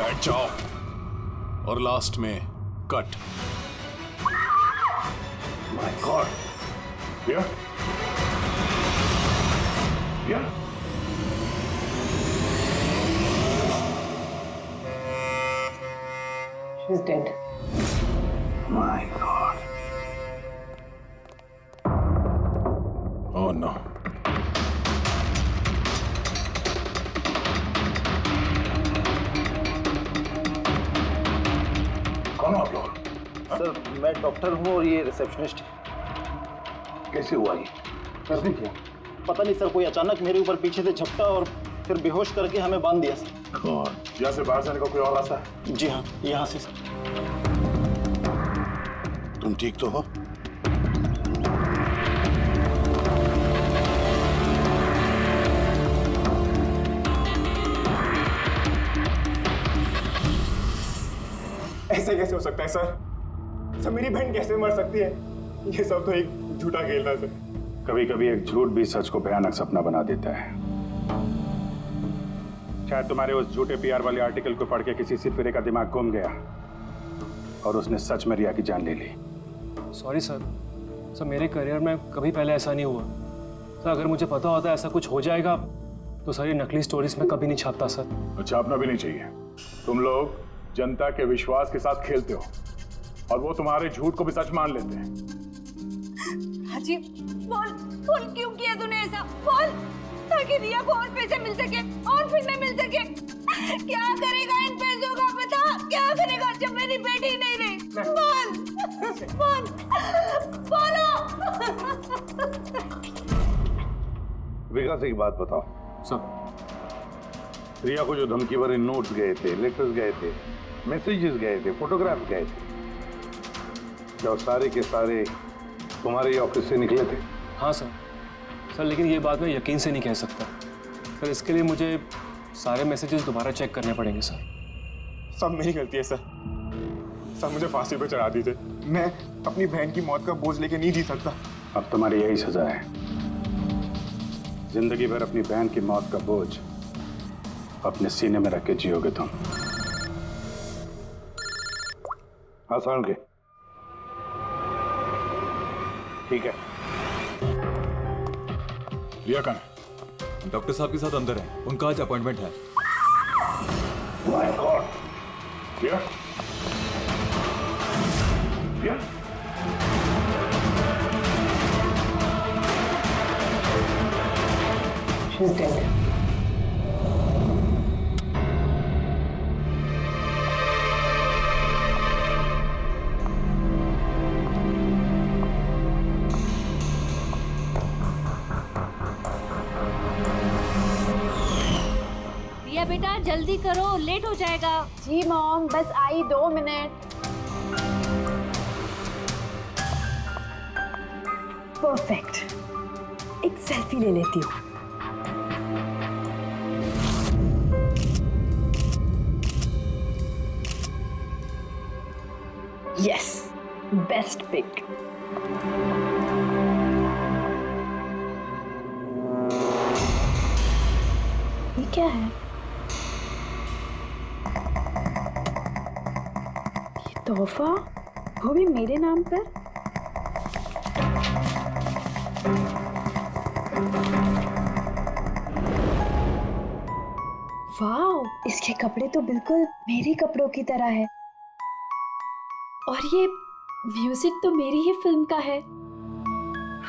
बैठ जाओ और लास्ट में कट। My God. या She's dead. My God. Oh no. कौन हो आप लोग? सर मैं डॉक्टर हूँ और ये रिसेप्शनिस्ट है। कैसे हुआ ये? किसने किया? पता नहीं सर, कोई अचानक मेरे ऊपर पीछे से झपटा और फिर बेहोश करके हमें बांध दिया सर। कौन? यहाँ से बाहर जाने का कोई और रास्ता है? जी हाँ, यहाँ से सर। तुम ठीक तो हो? ऐसे कैसे हो सकता है सर? मेरी बहन कैसे मर सकती है? ये सब तो एक झूठा खेल था सर। कभी कभी एक झूठ भी सच को भयानक सपना बना देता है। शायद तुम्हारे उस झूठे पीआर वाले आर्टिकल को पढ़ के किसी सिरफिरे का दिमाग घूम गया और उसने सच में रिया की जान ले ली। सॉरी सर, मेरे करियर में कभी पहले ऐसा नहीं हुआ सर। अगर मुझे पता होता ऐसा कुछ हो जाएगा तो सारी नकली स्टोरीज में कभी नहीं छापता सर। छापना भी नहीं चाहिए। तुम लोग जनता के विश्वास के साथ खेलते हो और वो तुम्हारे झूठ को भी सच मान लेते हैं। राजीव, बोल बोल क्यों किया तूने ऐसा? बोल, ताकि रिया को और पैसे मिल सके और फिल्में मिल सके। क्या करेगा इन पैसों का? बता, क्या करेगा जब मेरी बेटी ही नहीं रही? बोल बोल बोलो। विकास एक बात बताओ सर, रिया को जो धमकी भरे नोट्स गए थे, लेटर्स गए थे, मैसेजेस गए थे, फोटोग्राफ गए थे, क्या वो सारे के सारे तुम्हारे ही ऑफिस से निकले थे? हाँ सर, लेकिन ये बात मैं यकीन से नहीं कह सकता सर। इसके लिए मुझे सारे मैसेजेस दोबारा चेक करने पड़ेंगे सर। सब मेरी गलती है सर। मुझे फांसी पे चढ़ा दीजिए। मैं अपनी बहन की मौत का बोझ लेके नहीं जी सकता। अब तुम्हारी यही सजा है। जिंदगी भर अपनी बहन की मौत का बोझ अपने सीने में रख के जियोगे तुम। हाँ साउंड के ठीक है। रिया कहाँ है? डॉक्टर साहब के साथ अंदर है, उनका आज अपॉइंटमेंट है। My God. Riya? Riya? She's dead. रिया बेटा जल्दी करो, लेट हो जाएगा। जी मॉम, बस आई 2 मिनट। परफेक्ट। एक सेल्फी ले लेती हूँ। Yes, best pick. ये क्या है? ये तोहफा, वो भी मेरे नाम पर। वाओ, इसके कपड़े तो बिल्कुल मेरे कपड़ों की तरह है। और ये म्यूजिक तो मेरी ही फिल्म का है।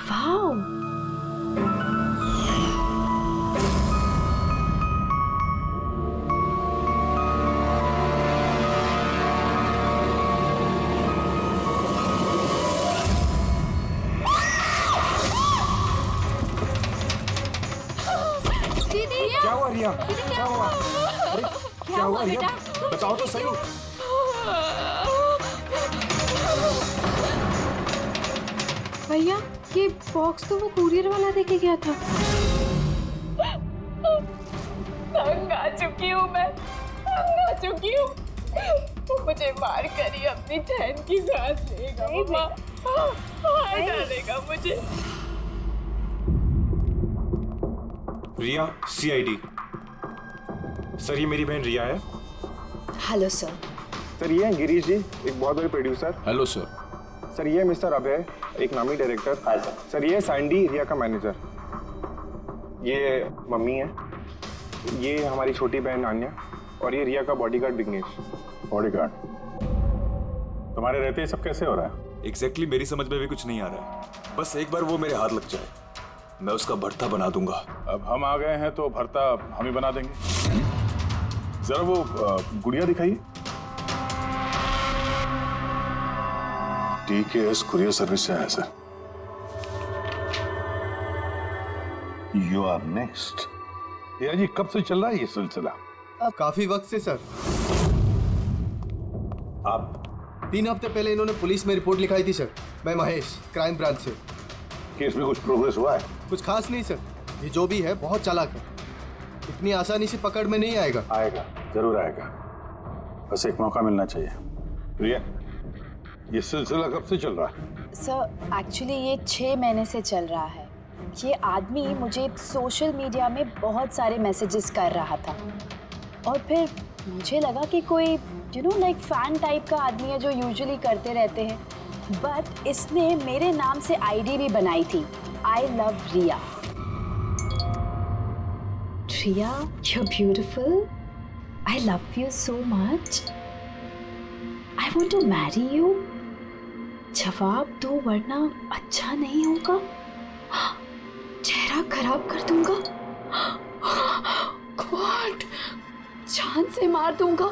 वाओ, क्या हुआ रिया? क्या हुआ? अरे क्या हुआ रिया? बताओ तो सही। भैया, ये बॉक्स तो वो कुरियर वाला देके गया था। तंग आ चुकी हूँ मैं, तंग आ चुकी हूँ। मुझे मार कर ही अपनी बहन की सांस लेगा। मार डालेगा मुझे। रिया, CID। सर, ये मेरी बहन रिया है। Hello sir. सर ये हैं गिरीश जी, एक बहुत बड़े प्रोड्यूसर। Hello sir. सर ये मिस्टर अभय, एक नामी डायरेक्टर। Hi sir. सर ये सैंडी, रिया का मैनेजर। ये मम्मी है, ये हमारी छोटी बहन आन्या, और ये रिया का बॉडीगार्ड विघ्नेश। बॉडीगार्ड? तुम्हारे रहते ही सब कैसे हो रहा है? एग्जैक्टली मेरी समझ में भी कुछ नहीं आ रहा है। बस एक बार वो मेरे हाथ लग जाए, मैं उसका भर्ता बना दूंगा। अब हम आ गए हैं तो भरता हम ही बना देंगे। जरा वो गुड़िया दिखाइए। TKS कुरियर सर्विस से है सर। You are next. या जी, कब से चल रहा है ये सिलसिला? काफी वक्त से सर। आप 3 हफ्ते पहले इन्होंने पुलिस में रिपोर्ट लिखाई थी सर। मैं महेश, क्राइम ब्रांच से। केस में कुछ प्रोग्रेस हुआ है? कुछ खास नहीं सर, ये जो भी है बहुत चालाक है, इतनी आसानी से पकड़ में नहीं आएगा। आएगा, जरूर आएगा, बस एक मौका मिलना चाहिए। प्रिया, ये सिलसिला कब से चल रहा है? सर एक्चुअली ये 6 महीने से चल रहा है। ये आदमी मुझे सोशल मीडिया में बहुत सारे मैसेजेस कर रहा था और फिर मुझे लगा कि कोई लाइक फैन टाइप का आदमी है जो यूजुअली करते रहते हैं, बट इसने मेरे नाम से आईडी भी बनाई थी, I love Riya. Riya, you're beautiful. I love you so much. I want to marry you. जवाब दो वरना अच्छा नहीं होगा, चेहरा खराब कर दूंगा, गॉड जान से मार दूंगा।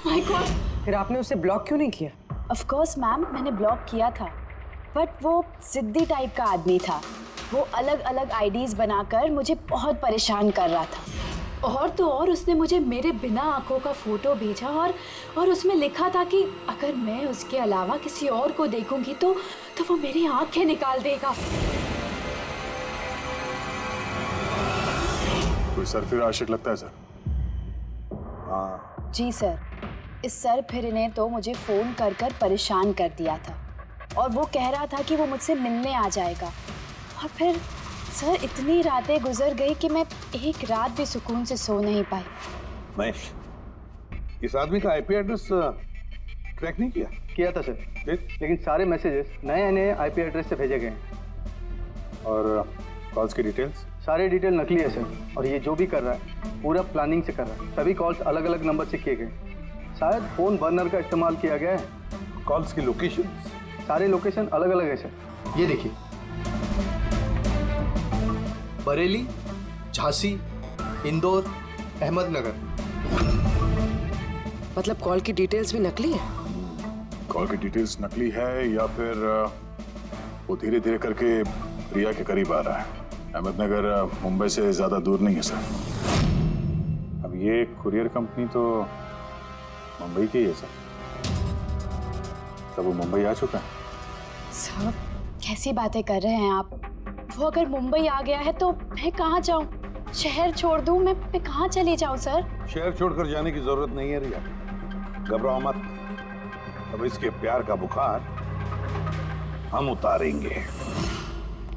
My God. फिर आपने उसे ब्लॉक क्यों नहीं किया? ऑफ कोर्स मैम, मैंने ब्लॉक किया था, बट वो जिद्दी टाइप का आदमी था। वो अलग अलग आईडीज बनाकर मुझे बहुत परेशान कर रहा था। और तो और उसने मुझे मेरे बिना आंखों का फोटो भेजा और उसमें लिखा था कि अगर मैं उसके अलावा किसी और को देखूंगी तो वो मेरी आंखें निकाल देगा। कोई सरफिर आशिक लगता है सर। हाँ जी सर, इस सर फिर ने तो मुझे फ़ोन कर कर परेशान कर दिया था और वो कह रहा था कि वो मुझसे मिलने आ जाएगा। और फिर सर इतनी रातें गुजर गई कि मैं एक रात भी सुकून से सो नहीं पाई। महेश, इस आदमी का आईपी एड्रेस ट्रैक नहीं किया? किया था सर, लेकिन सारे मैसेजेस नए आईपी एड्रेस से भेजे गए। और कॉल्स की डिटेल्स? सारे डिटेल नकली है सर, और ये जो भी कर रहा है पूरा प्लानिंग से कर रहा है। सभी कॉल्स अलग अलग नंबर से किए गए, शायद फोन बर्नर का इस्तेमाल किया गया है। कॉल्स की लोकेशन? सारे लोकेशन अलग अलग है सर। ये देखिए, बरेली, झांसी, इंदौर, अहमदनगर। मतलब कॉल की डिटेल्स भी नकली है? कॉल की डिटेल्स नकली है या फिर वो धीरे धीरे करके रिया के करीब आ रहा है। अहमदनगर मुंबई से ज्यादा दूर नहीं है सर। अब ये कुरियर कंपनी तो मुंबई की है सर। तब वो मुंबई आ चुका है। सर कैसी बातें कर रहे हैं आप? वो अगर मुंबई आ गया है तो मैं कहाँ जाऊँ? शहर छोड़ दूँ? मैं कहाँ चली जाऊँ सर? शहर छोड़कर जाने की जरूरत नहीं है रिया, घबराओ मत। अब इसके प्यार का बुखार हम उतारेंगे।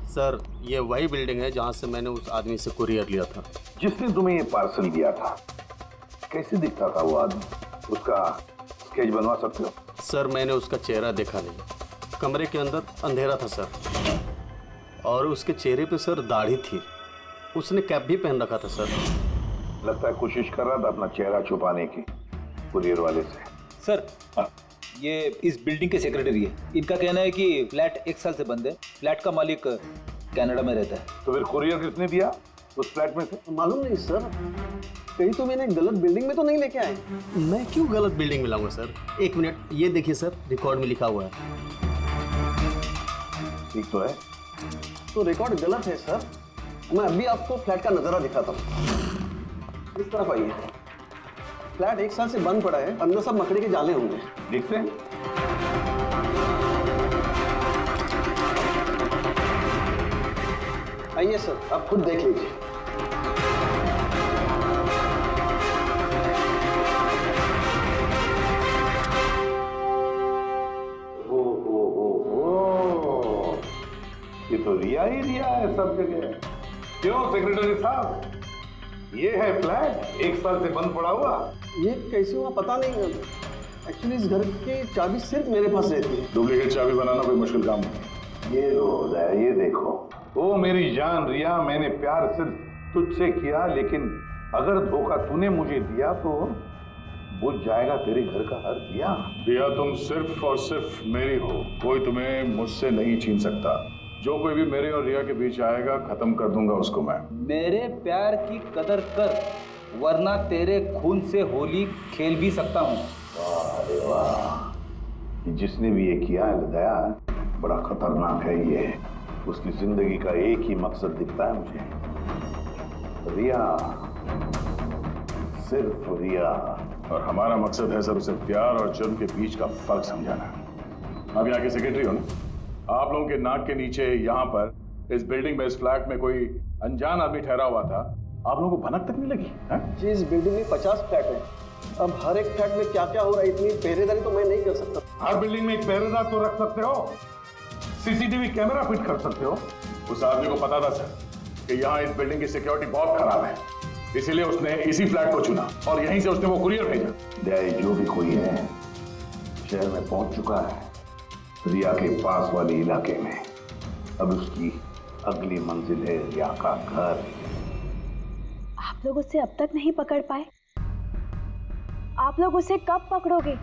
सर ये वही बिल्डिंग है जहाँ से मैंने उस आदमी से कुरियर लिया था। जिसने तुम्हें ये पार्सल दिया था, कैसे दिखता था वो आदमी? उसका स्केच बनवा सकते हो? सर मैंने उसका चेहरा देखा नहीं, कमरे के अंदर अंधेरा था सर, और उसके चेहरे पे सर दाढ़ी थी। उसने कैप भी पहन रखा था सर। लगता है कोशिश कर रहा था अपना चेहरा छुपाने की कुरियर वाले से। सर ये इस बिल्डिंग के सेक्रेटरी है। इनका कहना है कि फ्लैट 1 साल से बंद है। फ्लैट का मालिक कनाडा में रहता है। तो फिर कुरियर किसने दिया उस फ्लैट में से? मालूम नहीं सर, कहीं तो मैंने गलत बिल्डिंग में तो नहीं लेके आए। मैं क्यों गलत बिल्डिंग में लाऊंगा सर? 1 मिनट, ये देखिए सर, रिकॉर्ड में लिखा हुआ है। ठीक तो है? तो रिकॉर्ड गलत है सर। मैं अभी आपको फ्लैट का नजारा दिखाता हूँ। इस तरफ आइए। फ्लैट 1 साल से बंद पड़ा है, अंदर सब मकड़ी के जाले होंगे। देखते हैं। आइए सर, आप खुद देख लीजिए। ये तो रिया ही रिया है सब जगह। क्यों सेक्रेटरी साहब, ये है फ्लैट 1 साल से बंद पड़ा हुआ। ये कैसे हुआ पता नहीं। एक्चुअली इस घर की चाबी सिर्फ मेरे पास रहती है। डुप्लीकेट चाबी बनाना कोई मुश्किल काम नहीं। ये लो उदय, ये देखो। ओ मेरी जान रिया, मैंने प्यार सिर्फ तुझसे किया, लेकिन अगर धोखा तूने मुझे दिया तो बुझ जाएगा तेरे घर का हर दिया। रिया, तुम सिर्फ और सिर्फ मेरी हो, कोई तुम्हें मुझसे नहीं छीन सकता। जो कोई भी मेरे और रिया के बीच आएगा, खत्म कर दूंगा उसको मैं। मेरे प्यार की कदर कर, वरना तेरे खून से होली खेल भी सकता हूँ। अरे वाह, जिसने भी ये किया है दया, बड़ा खतरनाक है ये। उसकी जिंदगी का एक ही मकसद दिखता है मुझे, रिया, सिर्फ रिया। और हमारा मकसद है सर उसे प्यार और जुर्म के बीच का फर्क समझाना। आप यहाँ के सेक्रेटरी हो ना? आप लोगों के नाक के नीचे यहाँ पर इस बिल्डिंग में, इस फ्लैट में कोई अनजान आदमी ठहरा हुआ था, आप लोगों को भनक तक नहीं लगी है? जी, इस बिल्डिंग में 50 फ्लैट है। अब हर एक फ्लैट में क्या क्या हो रहा है, इतनी पहरेदारी तो मैं नहीं कर सकता। हर बिल्डिंग में एक पहरेदार तो रख सकते हो, सीसीटीवी कैमरा फिट कर सकते हो। उस आदमी को पता था सर कि यहाँ इस बिल्डिंग की सिक्योरिटी बहुत खराब है, इसीलिए उसने इसी फ्लैट को चुना और यहीं से उसने वो कुरियर भेजा। दया, जो भी कोई है शहर में पहुंच चुका है, रिया के पास वाले इलाके में। अब उसकी अगली मंजिल है रिया का घर। आप लोग उसे अब तक नहीं पकड़ पाए? आप लोग उसे कब पकड़ोगे?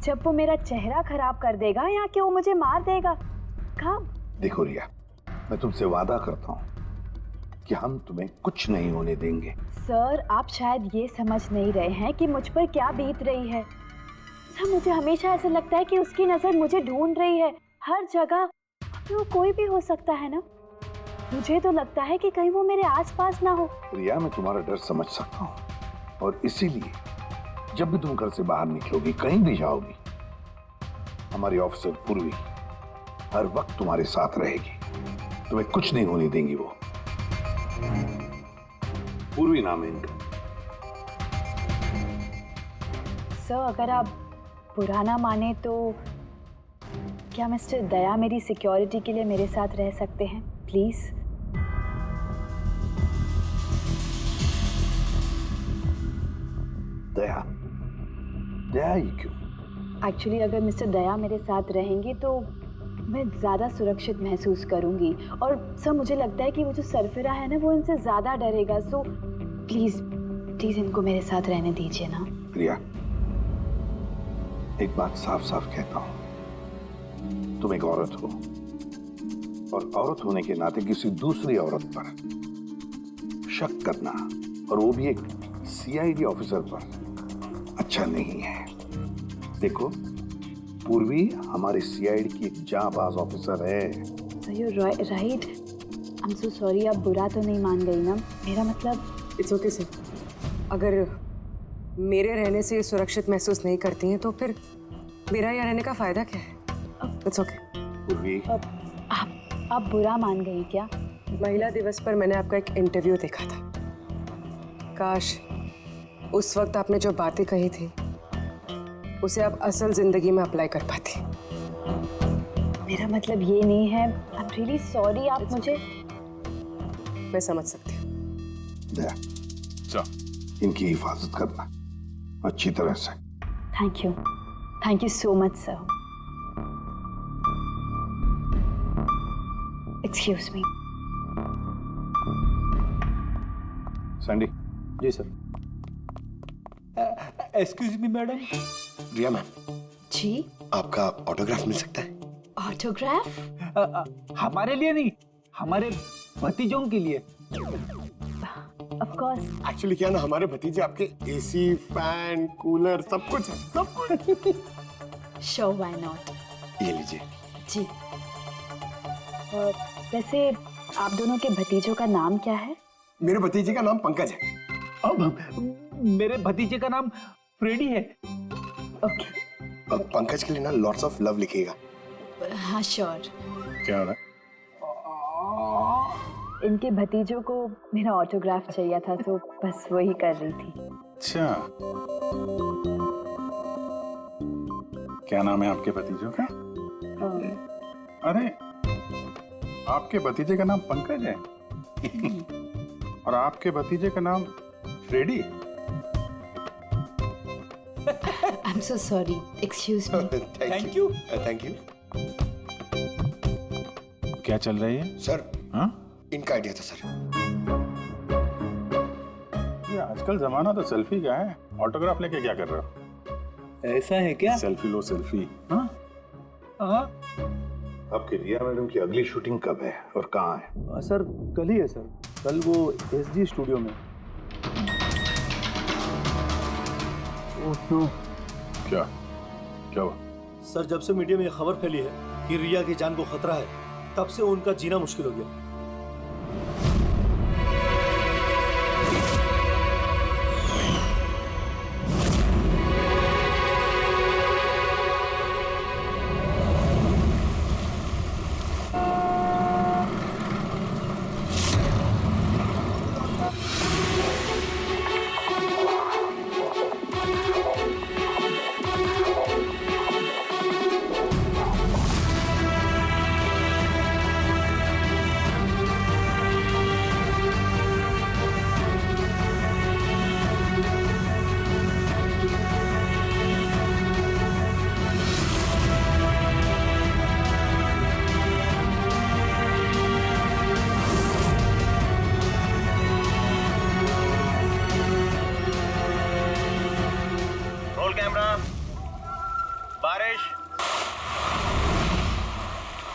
जब वो मेरा चेहरा खराब कर देगा या कि वो मुझे मार देगा? कब? देखो रिया, मैं तुमसे वादा करता हूँ कि हम तुम्हें कुछ नहीं होने देंगे। सर, आप शायद ये समझ नहीं रहे हैं कि मुझ पर क्या बीत रही है। सर, मुझे हमेशा ऐसा लगता है कि उसकी नजर मुझे ढूंढ रही है हर जगह। वो कोई भी हो सकता है ना? मुझे तो लगता है कि कहीं वो मेरे आसपास ना हो। रिया, मैं तुम्हारा डर समझ सकता हूँ, और इसीलिए जब भी तुम घर से बाहर निकलोगी, कहीं भी जाओगी, हमारी ऑफिसर पूर्वी हर वक्त तुम्हारे साथ रहेगी। तुम्हें कुछ नहीं होने देंगी वो। पूर्वी नाम है इनका। सर, अगर आप बुरा ना माने तो क्या मिस्टर दया मेरी सिक्योरिटी के लिए मेरे साथ रह सकते हैं प्लीज? दया? दया ही क्यों? एक्चुअली अगर मिस्टर दया मेरे साथ रहेंगे तो मैं ज़्यादा सुरक्षित महसूस करूंगी, और सर मुझे लगता है कि वो जो सरफिरा है ना, वो इनसे ज़्यादा डरेगा। सो प्लीज़ प्लीज़ इनको मेरे साथ रहने दीजिए ना। रिया, एक बात साफ साफ कहता हूं, तुम एक औरत हो, और औरत होने के नाते किसी दूसरी औरत पर शक करना, और वो भी एक सीआईडी ऑफिसर पर, अच्छा नहीं है। देखो, पूर्वी हमारे सीआईडी की एक जांबाज ऑफिसर है। Sir you right. I am so sorry, आप बुरा तो नहीं मान गई ना? मेरा मतलब इट्स ओके सर। अगर मेरे रहने से सुरक्षित महसूस नहीं करती हैं तो फिर मेरा यहाँ रहने का फायदा क्या है? It's okay. पूर्वी, आप बुरा मान गई क्या? महिला दिवस पर मैंने आपका एक इंटरव्यू देखा था। काश उस वक्त आपने जो बातें कही थी उसे आप असल जिंदगी में अप्लाई कर पाती। मेरा मतलब ये नहीं है। I am really sorry. आप मुझे, मैं समझ सकती हूँ। दया, इनकी हिफाजत करना अच्छी तरह से। Thank you so much sir. Excuse me. Sandy. जी sir. Excuse me madam. Riya ma'am ji, आपका ऑटोग्राफ मिल सकता है? ऑटोग्राफ? हमारे लिए नहीं, हमारे भतीजों के लिए। Of course. एक्चुअली क्या ना, हमारे भतीजे आपके एसी, फैन, कूलर सब कुछ है, सब कुछ। Show why not. ये लीजिए। जी। और वैसे आप दोनों के भतीजों का नाम क्या है? मेरे भतीजे का नाम पंकज है। अब मेरे भतीजे का नाम फ्रेडी है। ओके। पंकज के लिए ना लॉट्स ऑफ लव लिखिएगा। हाँ श्योर। क्या हो रहा है? इनके भतीजों को मेरा ऑटोग्राफ चाहिए था, तो बस वही कर रही थी। अच्छा, क्या नाम है आपके भतीजों का? अरे, आपके भतीजे का नाम पंकज है और आपके भतीजे का नाम ready? I'm so sorry. Excuse me. Thank you. Thank you क्या चल रही है? सर। हाँ? इनका आइडिया था सर। ये आजकल जमाना तो सेल्फी का है। ऑटोग्राफ लेके क्या कर रहे हो? ऐसा है क्या? सेल्फी लो सेल्फी। हाँ? हाँ आपकी रिया मैडम की अगली शूटिंग कब है और कहाँ है? सर कल ही है सर, कल वो एसजी स्टूडियो में। Oh no. क्या क्या हुआ? सर जब से मीडिया में ये खबर फैली है कि रिया की जान को खतरा है, तब से उनका जीना मुश्किल हो गया। बारिश,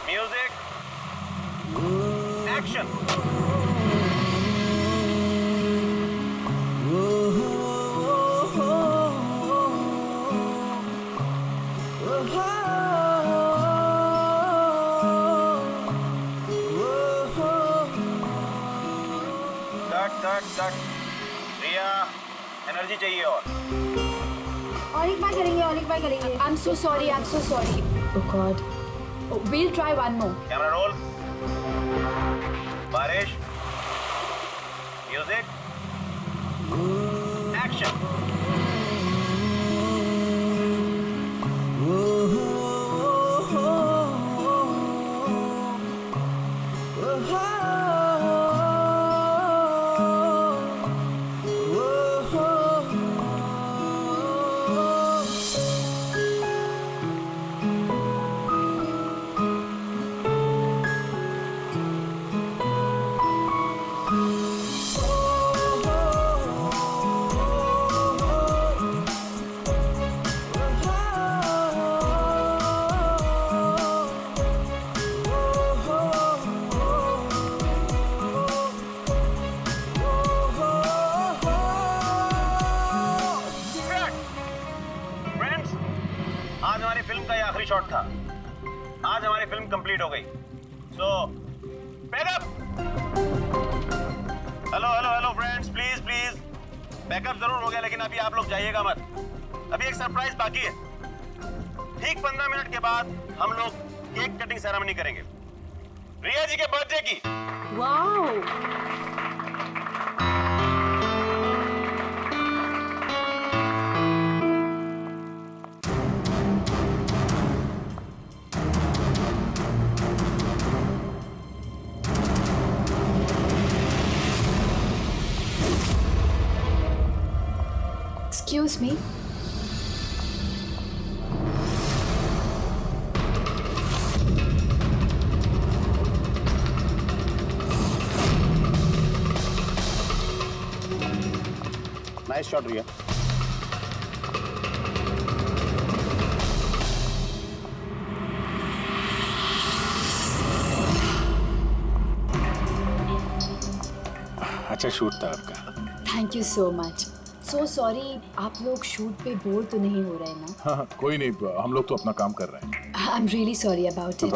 म्यूजिक, एक्शन। कट। रिया, एनर्जी चाहिए और एक बार करेंगे। I'm so sorry. Oh God. Oh, we'll try one more. Camera roll. बारिश, म्यूजिक, एक्शन। आज हमारी फिल्म का ये आखिरी शॉट था। आज हमारी फिल्म कंप्लीट हो गई। So backup. Hello friends, please backup जरूर हो गया, लेकिन अभी आप लोग जाइएगा मत। अभी एक सरप्राइज बाकी है। ठीक 15 मिनट के बाद हम लोग केक कटिंग सेरेमनी करेंगे, रिया जी के बर्थडे की। Wow. Excuse me. Nice shot Riya. अच्छा शूट था आपका। Thank you so much. So sorry, आप लोग शूट पे बोर तो नहीं हो रहे ना? हाँ, कोई नहीं, हम लोग तो अपना काम कर रहे हैं। I'm really sorry about it.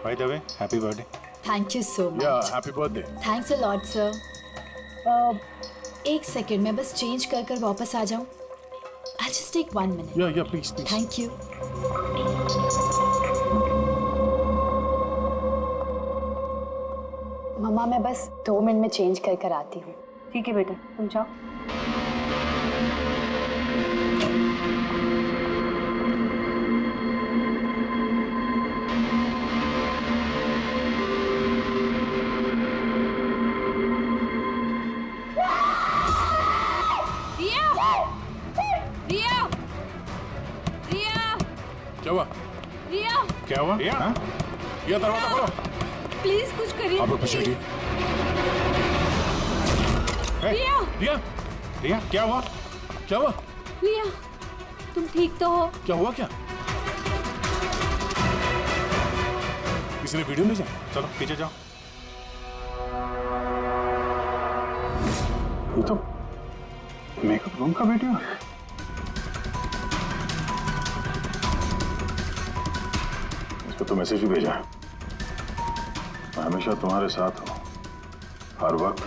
By the way, happy birthday. Thank you so much. Yeah, happy birthday. Thanks a lot, sir. एक सेकेंड, मैं बस चेंज कर वापस आ जाऊँ। I'll just take 1 minute. Yeah, please. Thank you. मम्मा, मैं बस 2 minute में change कर आती हूँ। ठीक है बेटा, तुम जाओ। क्या हुआ? रिया क्या हुआ? रिया? हाँ? रिया दरवाजा खोलो। प्लीज कुछ करिए। आप लोग पीछे हटिए। रिया रिया रिया क्या हुआ? क्या हुआ? रिया तुम ठीक तो हो? क्या हुआ क्या? किसी ने वीडियो ले जाए? चलो पीछे जाओ। ये तो मेकअप रूम का वीडियो है। इसको तो मैसेज भी भेजा है। मैं हमेशा तुम्हारे साथ हूँ, हर वक्त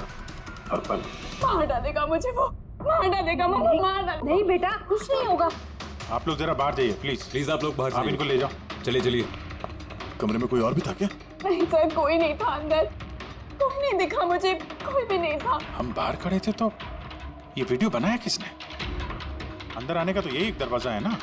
हर पल। मार डालेगा मुझे वो, मार डालेगा, मार डालेगा। नहीं बेटा कुछ नहीं होगा। आप लोग जरा बाहर जाइए प्लीज। प्लीज आप लोग बाहर आप इनको ले जाओ। चलिए चलिए। कमरे में कोई और भी था क्या? नहीं सर कोई नहीं था अंदर, कोई नहीं दिखा मुझे, कोई भी नहीं था। हम बाहर खड़े थे तो ये वीडियो बनाया किसने? अंदर आने का तो यही एक दरवाजा है ना।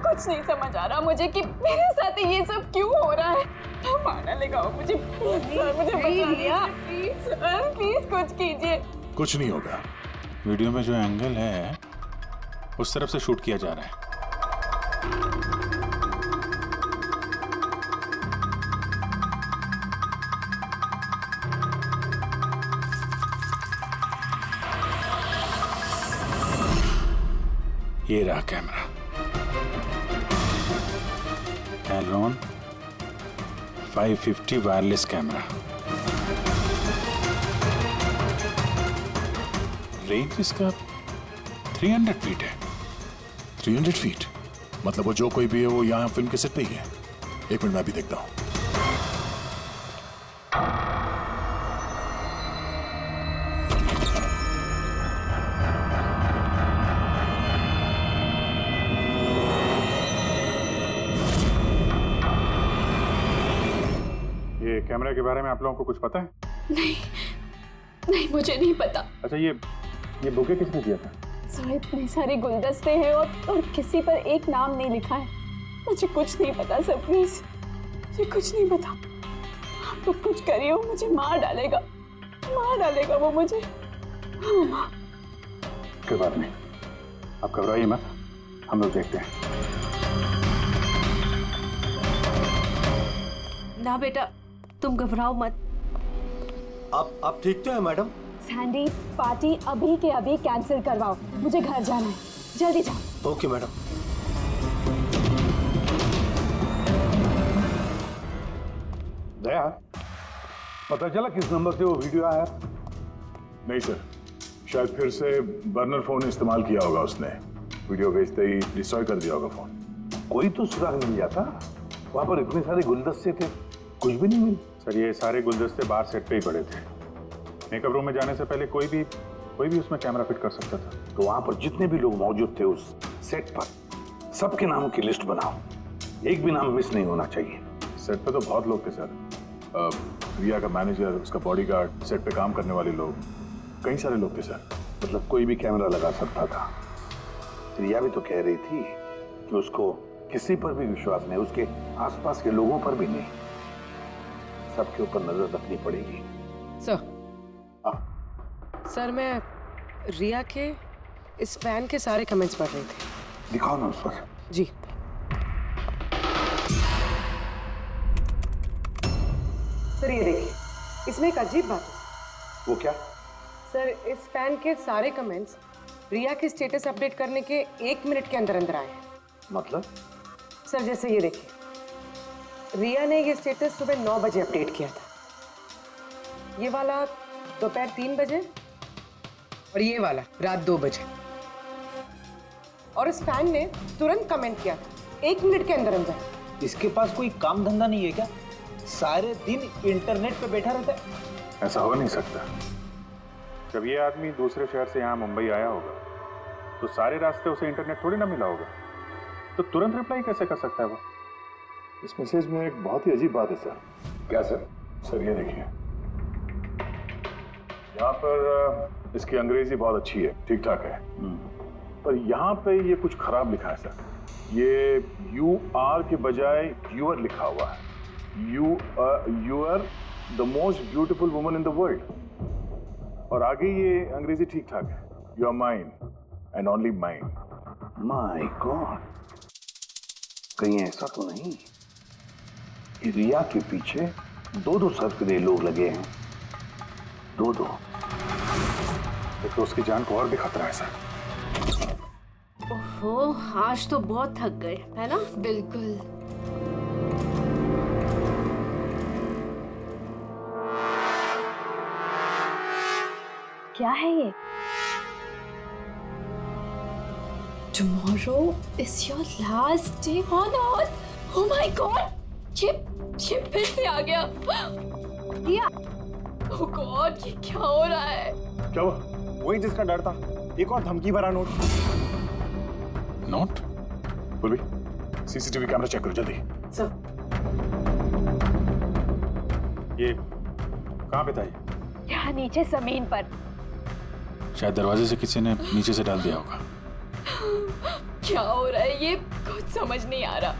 कुछ नहीं समझ आ रहा मुझे कि मेरे साथ ये सब क्यों हो रहा है। मार डालेगा वो मुझे। प्लीज सर मुझे बचा लिया, प्लीज सर प्लीज कुछ कीजिए। कुछ नहीं होगा। वीडियो में जो एंगल है उस तरफ से शूट किया जा रहा है। ये रहा camera. Canon 550 wireless camera. Range इसका 300 फीट है। 300 फीट मतलब वो जो कोई भी है वो यहाँ फिल्म के सेट पे ही है। एक मिनट मैं भी देखता हूँ। ये कैमरा के बारे में आप लोगों को कुछ पता है? नहीं मुझे नहीं पता। अच्छा ये बुके किसने दिया था? सर इतने सारे गुलदस्ते हैं और किसी पर एक नाम नहीं लिखा है। मुझे कुछ नहीं पता सर प्लीज, मुझे कुछ नहीं पता। आप तो कुछ करिए, वो मुझे मार डालेगा वो मुझे। कोई बात नहीं, आप घबराइए मत, हम लोग देखते हैं। ना बेटा तुम घबराओ मत। आप ठीक तो है मैडम? सैंडी पार्टी अभी के अभी कैंसिल करवाओ, मुझे घर जाना है, जल्दी जाओ। Okay madam. दया, पता चला किस नंबर से वो वीडियो आया? नहीं सर, शायद फिर से बर्नर फोन इस्तेमाल किया होगा उसने। वीडियो भेजते ही डिस्ट्रॉय कर दिया होगा फोन। कोई तो सुराग मिल जाता। वहां पर इतने सारे गुलदस्ते थे, कुछ भी नहीं मिली। सर ये सारे गुलदस्ते बाहर सेट पे ही पड़े थे। मेकअप रूम में जाने से पहले कोई भी उसमें कैमरा फिट कर सकता था। तो वहां पर जितने भी लोग मौजूद थे उस सेट पर, सबके नामों की लिस्ट बनाओ, एक भी नाम मिस नहीं होना चाहिए। सेट पे तो बहुत लोग थे सर। रिया का मैनेजर, उसका बॉडीगार्ड, सेट पे काम करने वाले लोग, कई सारे लोग थे सर। मतलब कोई भी कैमरा लगा सकता था। रिया भी तो कह रही थी कि उसको किसी पर भी विश्वास नहीं, उसके आसपास के लोगों पर भी नहीं, सबके ऊपर नजर रखनी पड़ेगी। सर मैं रिया के इस फैन के सारे कमेंट्स पढ़ रही थी। दिखाओ ना उस पर। जी सर ये देखिए, इसमें एक अजीब बात है। वो क्या? सर इस फैन के सारे कमेंट्स रिया के स्टेटस अपडेट करने के 1 मिनट के अंदर अंदर आए हैं। मतलब? सर जैसे ये देखिए, रिया ने ये स्टेटस सुबह 9 बजे अपडेट किया था, ये वाला दोपहर 3 बजे और ये वाला रात 2 बजे। और इस फैन ने तुरंत कमेंट किया था 1 मिनट के अंदर अंदर। इसके पास कोई काम धंधा नहीं है क्या? सारे दिन इंटरनेट पे बैठा रहता है। ऐसा हो नहीं सकता। जब ये आदमी दूसरे शहर से यहाँ मुंबई आया होगा तो सारे रास्ते उसे इंटरनेट थोड़ी ना मिला होगा, तो तुरंत रिप्लाई कैसे कर सकता है वो? इस मैसेज में एक बहुत ही अजीब बात है सर। क्या सर? सर ये देखिए, यहाँ पर इसकी अंग्रेजी बहुत अच्छी है, ठीक ठाक है, पर यहाँ पे ये कुछ खराब लिखा है सर। ये यू आर के बजाय यूर लिखा हुआ है। You are the most beautiful woman in the world. और आगे ये अंग्रेजी ठीक ठाक है। You are mine and only mine. My god, कहीं ऐसा तो नहीं कि रिया के पीछे दो सरफिरे लोग लगे हैं? दो। तो उसकी जान को और भी खतरा है सर। ओहो, आज तो बहुत थक गए, है ना? बिल्कुल। क्या है ये? Tomorrow is your last day on earth. Oh my God! ये फिर से आ गया। रिया, oh God, ये क्या हो रहा है? क्या हुआ? वही जिसका डर था, एक और धमकी भरा नोट। नोट? बोल भी, सीसीटीवी कैमरा चेक करो जल्दी। सर, ये कहाँ पे था ये? यहाँ नीचे जमीन पर। शायद दरवाजे से किसी ने नीचे से डाल दिया होगा। क्या हो रहा है ये? कुछ समझ नहीं आ रहा।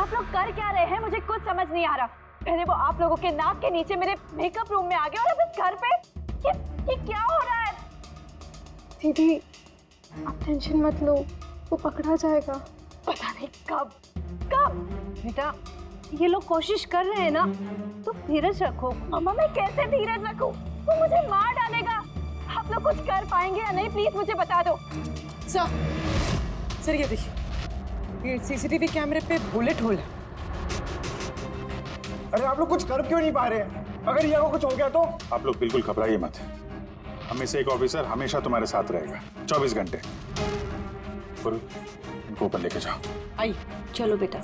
आप लोग कर क्या रहे हैं? मुझे कुछ समझ नहीं आ रहा। पहले वो आप लोगों के नाक के नीचे मेरे मेकअप रूम में आ गया और अब इस घर पे ये क्या हो रहा है? दीदी, आप टेंशन मत लो, वो पकड़ा जाएगा। पता नहीं कब। बेटा, ये लोग कोशिश कर रहे हैं ना, तो धीरज रखो। मम्मा, मैं कैसे धीरज रखूं? वो मुझे मार डालेगा। आप लोग कुछ कर पाएंगे या नहीं? प्लीज मुझे बता दो। सर ये देखिए, ये सीसीटीवी कैमरे पे बुलेट होल है। अरे आप लोग कुछ कर क्यों नहीं पा रहे हैं? अगर रिया को कुछ हो गया तो? आप लोग बिल्कुल घबराइए मत। हमें से एक ऑफिसर हमेशा तुम्हारे साथ रहेगा 24 घंटे। बोल, इनको ऊपर लेके जाओ। आई, चलो बेटा,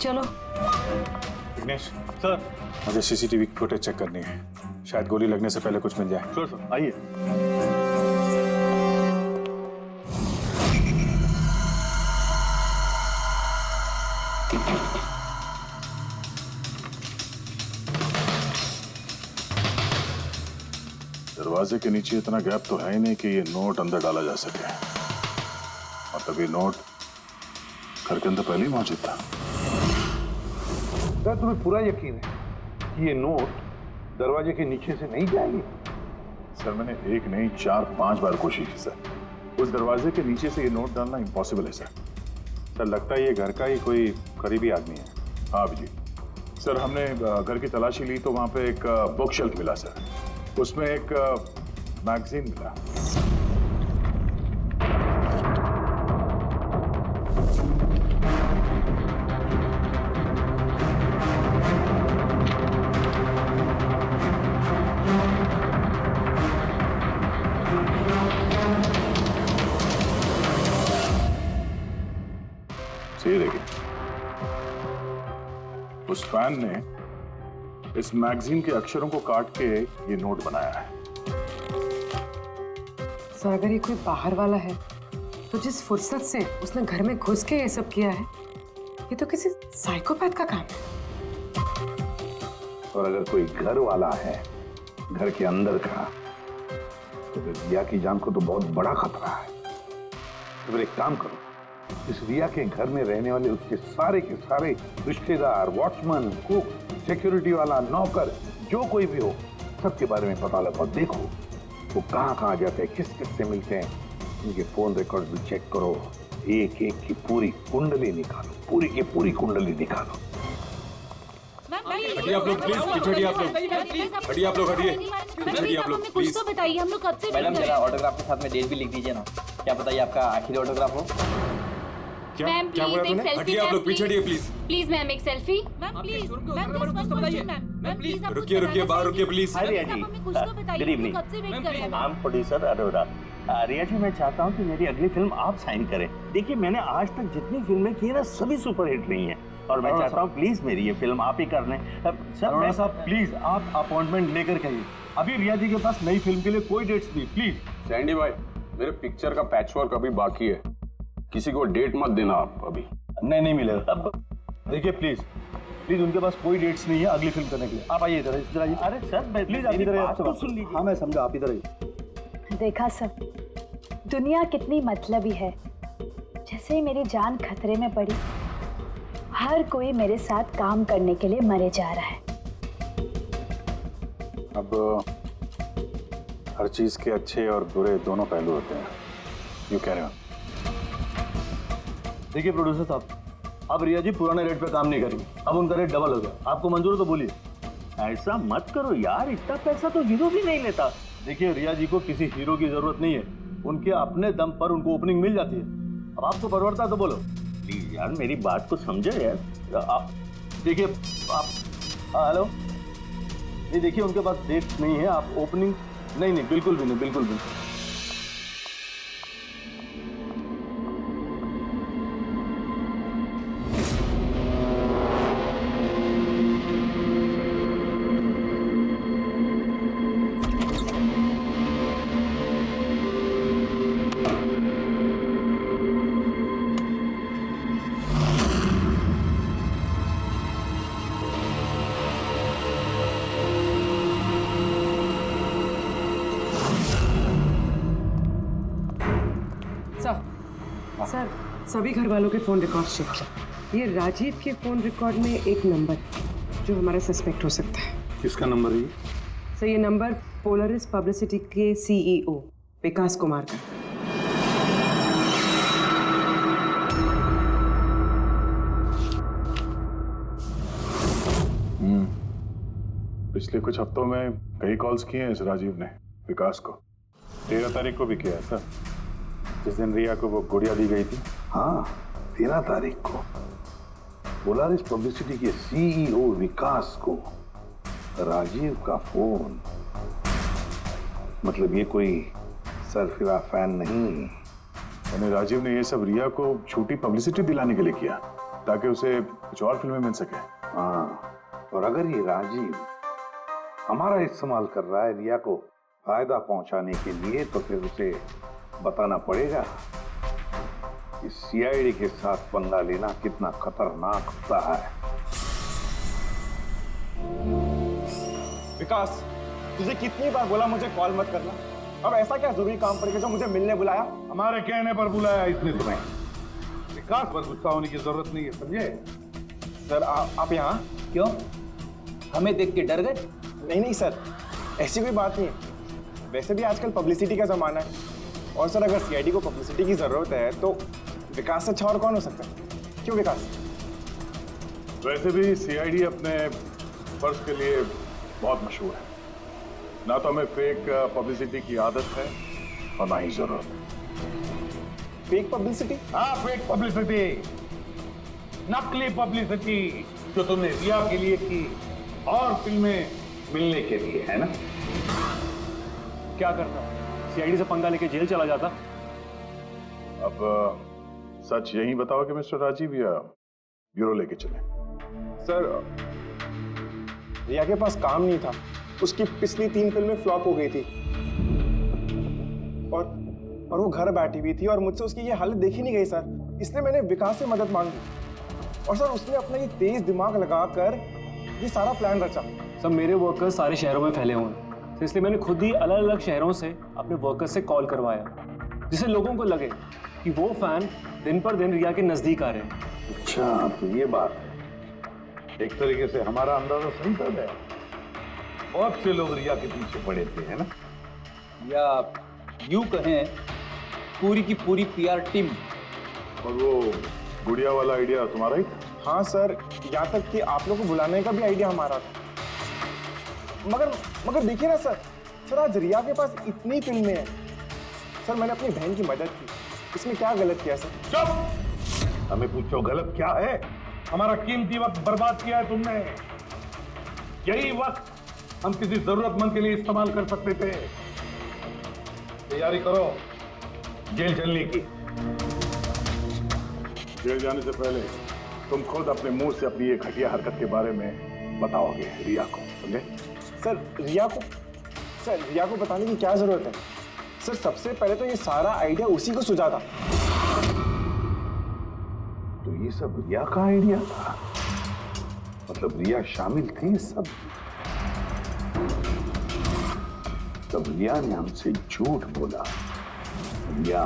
चलो। विघ्नेश सर, मुझे सीसीटीवी फुटेज चेक करनी है। शायद गोली लगने से पहले कुछ मिल जाए। सर सर आइए। दरवाजे के नीचे इतना गैप तो है ही नहीं कि ये नोट अंदर डाला जा सके, और तभी नोट घर के अंदर पहले ही मौजूद था। सर, तुम्हें पूरा यकीन है कि ये नोट दरवाजे के नीचे से नहीं जाएगी? सर, मैंने एक नहीं 4-5 बार कोशिश की सर। उस दरवाजे के नीचे से ये नोट डालना इम्पॉसिबल है सर। सर, लगता है ये घर का ही कोई करीबी आदमी है। हाँ जी सर, हमने घर की तलाशी ली तो वहां पे एक बुक शेल्फ मिला सर। उसमें एक मैगजीन मिला। ये देखिए, उस फैन ने इस मैगजीन के अक्षरों को काट के ये नोट बनाया है। सर, अगर ये कोई बाहर वाला है तो जिस फुर्सत से उसने घर में घुस के ये सब किया है, ये तो किसी साइकोपैथ का काम है। और अगर कोई घर वाला है, घर के अंदर का, तो फिर रिया की जान को तो बहुत बड़ा खतरा है। तो फिर एक काम करो, इस रिया के घर में रहने वाले उसके सारे के सारे रिश्तेदार, वॉचमैन, कुक, सिक्योरिटी वाला, नौकर, जो कोई भी हो, सबके बारे में पता लगाओ। देखो वो कहाँ जाते हैं, किस किस से मिलते हैं, इनके फोन रिकॉर्ड भी चेक करो। एक एक की पूरी कुंडली निकालो, पूरी की पूरी कुंडली निकालो। हटिए आप लोग प्लीज, हटिए आप लोग, हटिए आप लोग, हटिए आप लोग प्लीज। तो बताइए, हम लोग कब से मैडम, जरा ऑटोग्राफ के साथ में डेट भी लिख दीजिए ना। क्या बताइए, आपका आखिरी ऑटोग्राफ हो? मैम प्लीज एक सेल्फी। हटिए आप लोग, पीछे हटिए प्लीज। प्लीज मैम, एक selfie. Ma'am please, ma'am please, रुकिए बाहर रुकिए please. Hi Riya ji, good evening. कब से वेट कर रहे हैं? I am producer Arora. Riya ji, मैं चाहता हूँ कि मेरी अगली फिल्म आप साइन करें। देखिए, मैंने आज तक जितनी फिल्में की है ना, सभी सुपरहिट रही हैं, और मैं चाहता हूँ प्लीज मेरी ये फिल्म आप ही कर लें। अरोरा साहब प्लीज, आप अपॉइंटमेंट लेकर कहिए। अभी रिया जी के पास नई फिल्म के लिए कोई डेट्स नहीं, प्लीज। सैंडी भाई, मेरे पिक्चर का पैचवर्क अभी बाकी है, किसी को डेट मत देना आप अभी। नहीं मिलेगा। देखिए प्लीज उनके पास कोई डेट्स नहीं है अगली फिल्म करने के लिए। आप आइए इधर आइए। अरे सर, प्लीज आप इधर आइए, सुन लीजिए। हाँ, मैं समझा, आप इधर आइए। देखा सब, दुनिया कितनी मतलबी है। जैसे ही मेरी जान खतरे में पड़ी, हर कोई मेरे साथ काम करने के लिए मरे जा रहा है। अब हर चीज के अच्छे और बुरे दोनों पहलू होते हैं। You carry on. देखिए प्रोड्यूसर साहब, अब रिया जी पुराने रेट पे काम नहीं करेंगे, अब उनका रेट डबल हो गया। आपको मंजूर है तो बोलिए। ऐसा मत करो यार, इतना पैसा तो हीरो भी नहीं लेता। देखिए रिया जी को किसी हीरो की जरूरत नहीं है, उनके अपने दम पर उनको ओपनिंग मिल जाती है। अब आपको परवड़ता है तो बोलो। प्लीज यार मेरी बात को समझो यार। आप देखिए, आप हेलो, नहीं देखिए उनके पास डेट नहीं है। आप ओपनिंग नहीं, बिल्कुल भी नहीं, बिल्कुल भी। सर, सभी घर वालों के फोन रिकॉर्ड चेक किया। ये राजीव के फोन रिकॉर्ड में एक नंबर है जो हमारा सस्पेक्ट हो सकता है। किसका नंबर है ये? सर ये नंबर पोलरिस पब्लिसिटी के सीईओ विकास कुमार का। पिछले कुछ हफ्तों में कई कॉल्स किए हैं इस राजीव ने विकास को। 13 तारीख को भी किया है सर, जिस दिन रिया को वो गुड़िया दी गई थी। हाँ, 13 तारीख को पोलारिस पब्लिसिटी के सीईओ विकास को राजीव का फोन। मतलब ये कोई सरफिरा फैन नहीं। यानी राजीव ने ये सब रिया को झूठी पब्लिसिटी दिलाने के लिए किया ताकि उसे कुछ और फिल्में मिल सके। हाँ, और अगर ये राजीव हमारा इस्तेमाल कर रहा है रिया को फायदा पहुंचाने के लिए, तो फिर उसे बताना पड़ेगा कि सीआईडी के साथ पंगा लेना कितना खतरनाक होता है। विकास, तुझे कितनी बार बोला मुझे कॉल मत करना। अब ऐसा क्या जरूरी काम पड़ गया जो मुझे मिलने बुलाया? हमारे कहने पर बुलाया इसने तुम्हें। विकास पर गुस्सा होने की जरूरत नहीं है, समझे? सर आप यहाँ क्यों? हमें देख के डर गए? नहीं सर, ऐसी कोई बात नहीं है। वैसे भी आजकल पब्लिसिटी का जमाना है, और सर अगर सीआईडी को पब्लिसिटी की जरूरत है तो विकास से अच्छा और कौन हो सकता है? क्यों विकास? वैसे भी सीआईडी अपने फर्ज के लिए बहुत मशहूर है। ना तो हमें फेक पब्लिसिटी की आदत है और ना ही जरूरत। Fake publicity? हाँ, फेक पब्लिसिटी, नकली पब्लिसिटी जो तुमने रिया के लिए की और फिल्में मिलने के लिए, है ना? क्या करता? सीआईडी से पंगा लेके जेल चला जाता। अब सच यही बताओ कि मिस्टर राजीव या ब्यूरो लेके चले? सर रिया के पास काम नहीं था, उसकी पिछली 3 फिल्में फ्लॉप हो गई थी और वो घर बैठी हुई थी और मुझसे उसकी ये हालत देखी नहीं गई सर, इसलिए मैंने विकास से मदद मांगी। और सर उसने अपना ये तेज दिमाग लगाकर ये सारा प्लान रचा। सब मेरे वर्कर्स सारे शहरों में फैले हुए हैं, तो इसलिए मैंने खुद ही अलग अलग शहरों से अपने वर्कर्स से कॉल करवाया, जिससे लोगों को लगे कि वो फैन दिन पर दिन रिया के नजदीक आ रहे हैं। अच्छा, तो ये बात है। एक तरीके से हमारा अंदाजा सही था गया। बहुत से लोग रिया के पीछे पड़े थे, है ना? या यूं कहें पूरी की पूरी पीआर टीम। और वो गुड़िया वाला आइडिया तुम्हारा ही था? हाँ सर, यहाँ तक कि आप लोगों को बुलाने का भी आइडिया हमारा था। मगर देखिए ना सर आज रिया के पास इतनी फिल्में हैं। सर मैंने अपनी बहन की मदद की, इसमें क्या गलत किया सर? चुप! हमें पूछो गलत क्या है? हमारा कीमती वक्त बर्बाद किया है तुमने। यही वक्त हम किसी जरूरतमंद के लिए इस्तेमाल कर सकते थे। तैयारी करो जेल चलने की। जेल जाने से पहले तुम खुद अपने मुंह से अपनी ये घटिया हरकत के बारे में बताओगे रिया को, समझे? सर रिया को बताने की क्या जरूरत है? सर सबसे पहले तो ये सारा आइडिया उसी को सुझा था। तो ये सब रिया का आइडिया था? मतलब रिया शामिल थी इस सब? तब रिया ने हमसे झूठ बोला। रिया।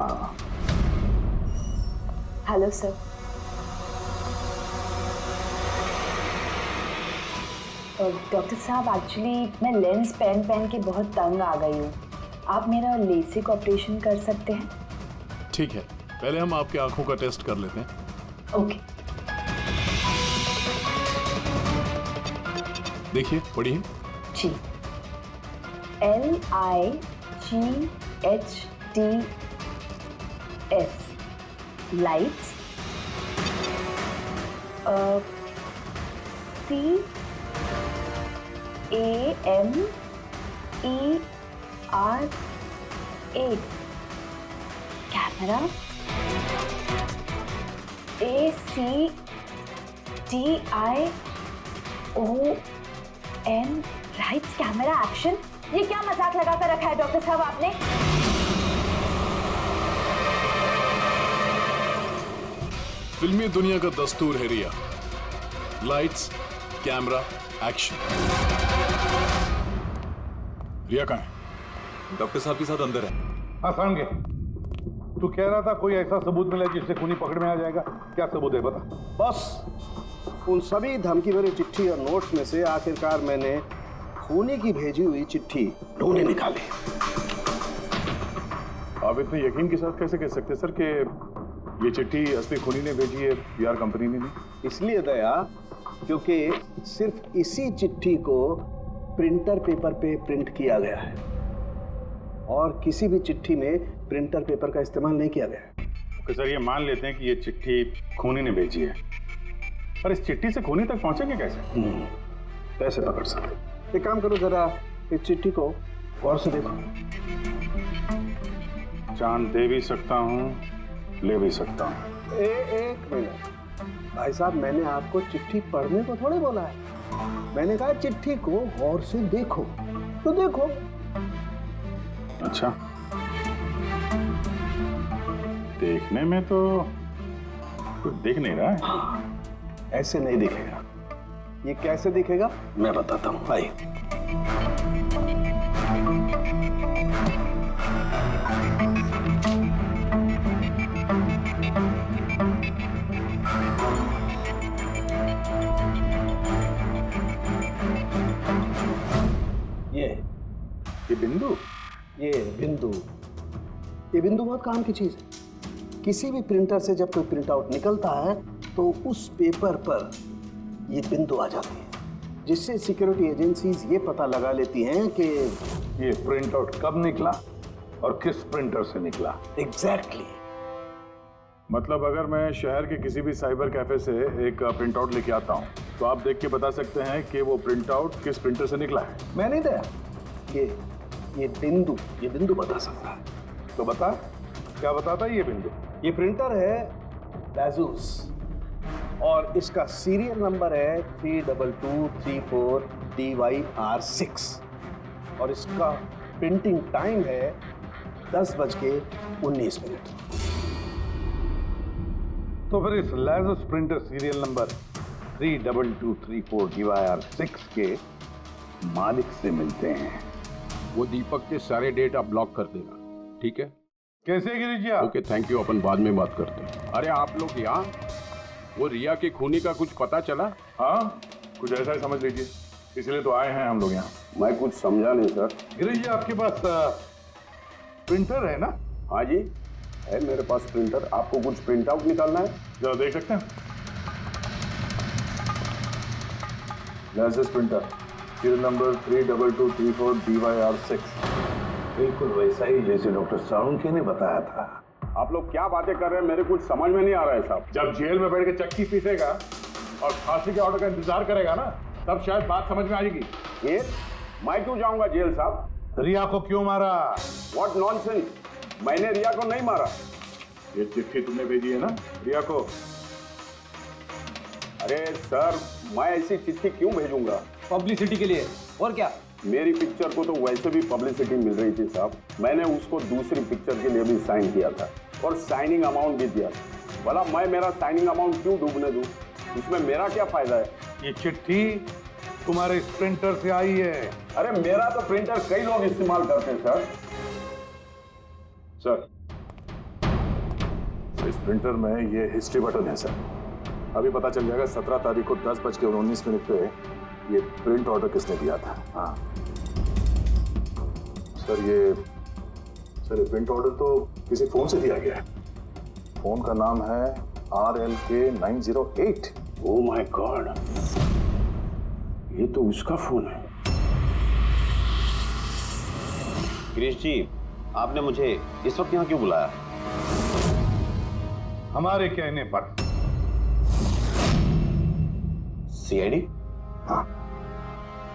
Hello sir. डॉक्टर साहब एक्चुअली मैं लेंस पहन के बहुत तंग आ गई हूँ। आप मेरा लेसिक ऑपरेशन कर सकते हैं? ठीक है, पहले हम आपकी आंखों का टेस्ट कर लेते हैं। ओके। देखिए, पढ़िए। जी। LIGHTS lights. CAMERA camera. ACTION lights camera action. ये क्या मजाक लगा कर रखा है डॉक्टर साहब आपने? फिल्मी दुनिया का दस्तूर है रिया, लाइट्स कैमरा एक्शन। रिया कहाँ है? डॉक्टर साहब के साथ अंदर है। हाँ समझ गए। तू कह रहा था कोई ऐसा सबूत मिला जिससे खूनी पकड़ में आ जाएगा, क्या सबूत है बता? बस उन सभी धमकी भरी चिट्ठी और नोट्स में से आखिरकार मैंने खूनी की भेजी हुई चिट्ठी ढूंढे निकाली। आप इतने यकीन के साथ कैसे कह सकते सर कि ये चिट्ठी असली खूनी ने भेजी है, पीआर कंपनी ने नहीं? इसलिए दया, क्योंकि सिर्फ इसी चिट्ठी को प्रिंटर पेपर पे प्रिंट किया गया है और किसी भी चिट्ठी में प्रिंटर पेपर का इस्तेमाल नहीं किया गया है। तो सर ये मान लेते हैं कि ये चिट्ठी खूनी ने भेजी है, पर इस चिट्ठी से खूनी तक पहुंचेंगे कैसे? कैसे पकड़ सकते? एक काम करो, जरा इस चिट्ठी को गौर से देखो। चांद दे भी सकता हूँ, ले भी सकता हूँ। एक मिनट भाई साहब, मैंने आपको चिट्ठी पढ़ने को थोड़े बोला है। मैंने कहा चिट्ठी को गौर से देखो, तो देखो। अच्छा, देखने में तो कुछ दिख नहीं रहा है। ऐसे नहीं दिखेगा। ये कैसे दिखेगा मैं बताता हूँ, आइए। ये बिंदु, ये बिंदु बहुत काम की चीज है। किसी भी प्रिंटर से जब कोई प्रिंट आउट निकलता है तो उस पेपर पर ये बिंदु आ जाती है, जिससे सिक्योरिटी एजेंसीज ये पता लगा लेती हैं कि ये प्रिंट आउट कब निकला और किस प्रिंटर से निकला। एग्जैक्टली। मतलब अगर मैं शहर के किसी भी साइबर कैफे से एक प्रिंट आउट लेके आता हूँ तो आप देख के बता सकते हैं कि वो प्रिंट आउट किस प्रिंटर से निकला है? मैं नहीं दया, ये बिंदु बता सकता है। तो बता, क्या बताता है ये बिंदु? ये प्रिंटर है Asus और इसका सीरियल नंबर है 32234DYR6 और इसका प्रिंटिंग टाइम है 10:19। तो फिर इस Asus printer serial number 32234DYR6 के मालिक से मिलते हैं। वो दीपक के सारे डेटा ब्लॉक कर देगा, ठीक है? कैसे गिरीश जी? ओके, थैंक यू, अपन बाद में बात करते हैं। अरे आप लोग यहाँ, वो रिया के खूनी का कुछ पता चला? हाँ, कुछ ऐसा ही समझ लीजिए, इसलिए तो आए हैं हम लोग यहाँ। मैं कुछ समझा नहीं सर। गिरीश जी आपके पास प्रिंटर है ना? हाँ जी है मेरे पास प्रिंटर। आपको कुछ प्रिंट आउट निकालना है? जरा देख सकते हैं। Asus printer serial number 32234DYR6। बिल्कुल वैसा ही जैसे डॉक्टर साळुंखे ने बताया था। आप लोग क्या बातें कर रहे हैं, मेरे कुछ समझ में नहीं आ रहा है साहब। जब जेल में बैठ के चक्की पीसेगा और फांसी के ऑर्डर का इंतजार करेगा ना, तब शायद बात समझ में आएगी। ये मैं क्यों जाऊंगा जेल साहब? रिया को क्यों मारा? व्हाट नॉनसेंस, मैंने रिया को नहीं मारा। ये चिट्ठी तुमने भेजी है ना रिया को? अरे सर, मैं ऐसी चिट्ठी क्यों भेजूंगा? पब्लिसिटी के लिए, और क्या? मेरी पिक्चर को तो वैसे भी पब्लिसिटी मिल रही थी साहब। मैंने उसको दूसरी पिक्चर के लिए भी साइन किया था और साइनिंग अमाउंट भी दिया। भला मैं मेरा साइनिंग अमाउंट क्यों डूबने दूं? इसमें मेरा क्या फायदा है? ये चिट्ठी तुम्हारे इस प्रिंटर से आई है। अरे मेरा तो प्रिंटर कई लोग इस्तेमाल करते हैं सर। इस प्रिंटर में ये हिस्ट्री बटन है सर। अभी पता चल जाएगा 17 तारीख को 10:19 पे ये प्रिंट ऑर्डर किसने दिया था? हाँ सर, ये प्रिंट ऑर्डर तो किसी फोन से दिया गया है। फोन का नाम है RLK908। ओह माय गॉड, ये तो उसका फोन है। गिरीश जी, आपने मुझे इस वक्त यहाँ क्यों बुलाया? हमारे कहने पर। CID? हाँ,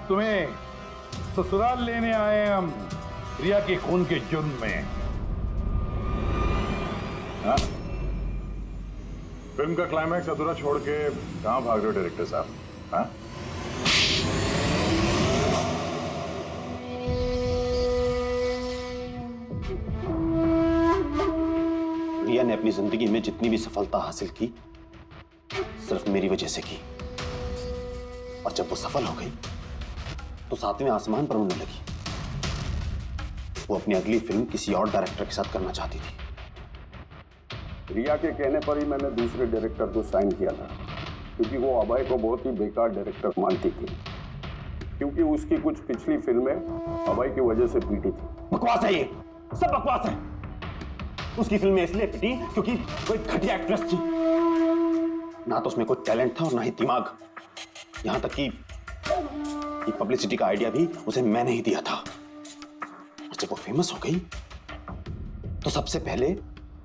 तुम्हें ससुराल लेने आए हैं हम, रिया के खून के जुर्म में। हाँ? फिल्म का क्लाइमैक्स अधूरा छोड़ के कहां भाग रहे हो डायरेक्टर साहब? हाँ? रिया ने अपनी जिंदगी में जितनी भी सफलता हासिल की सिर्फ मेरी वजह से की, और जब वो सफल हो गई तो 7वें आसमान पर उड़ने लगी। वो अपनी अगली फिल्म किसी और डायरेक्टर के साथ करना चाहती थी। रिया के कहने पर ही मैंने दूसरे डायरेक्टर को साइन किया था, क्योंकि वो अभय को बहुत ही बेकार डायरेक्टर मानती थी, क्योंकि उसकी कुछ पिछली फिल्में अभय की वजह से पीटी थी। बकवास है, ये सब बकवास है। उसकी फिल्में इसलिए पिटी क्योंकि वो एक घटिया एक्ट्रेस थी। ना तो उसमें कोई टैलेंट था और ना ही दिमाग। यहां तक कि पब्लिसिटी का आइडिया भी उसे मैंने ही दिया था। और जब वो फेमस हो गई तो सबसे पहले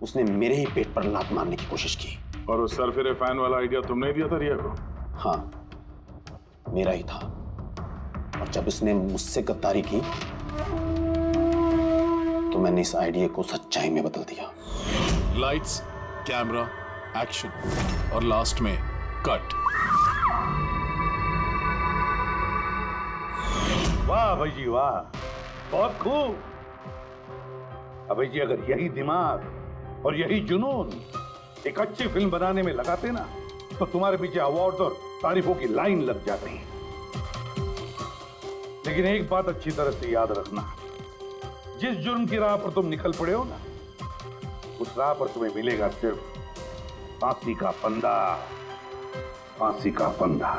उसने मेरे ही पेट पर लात मारने की कोशिश की। और उस सरफिरे फैन वाला आइडिया तुमने ही दिया था रिया को? हाँ, मेरा ही था। और जब उसने मुझसे गद्दारी की तो मैंने इस आइडिया को सच्चाई में बदल दिया। लाइट्स, कैमरा, एक्शन और लास्ट में कट। वाह भाई जी वाह, बहुत खूब। अबे जी, अगर यही दिमाग और यही जुनून एक अच्छी फिल्म बनाने में लगाते ना, तो तुम्हारे पीछे अवार्ड और तारीफों की लाइन लग जाती है। लेकिन एक बात अच्छी तरह से याद रखना, जिस जुर्म की राह पर तुम निकल पड़े हो ना, उस राह पर तुम्हें मिलेगा सिर्फ फांसी का फंदा, फांसी का फंदा।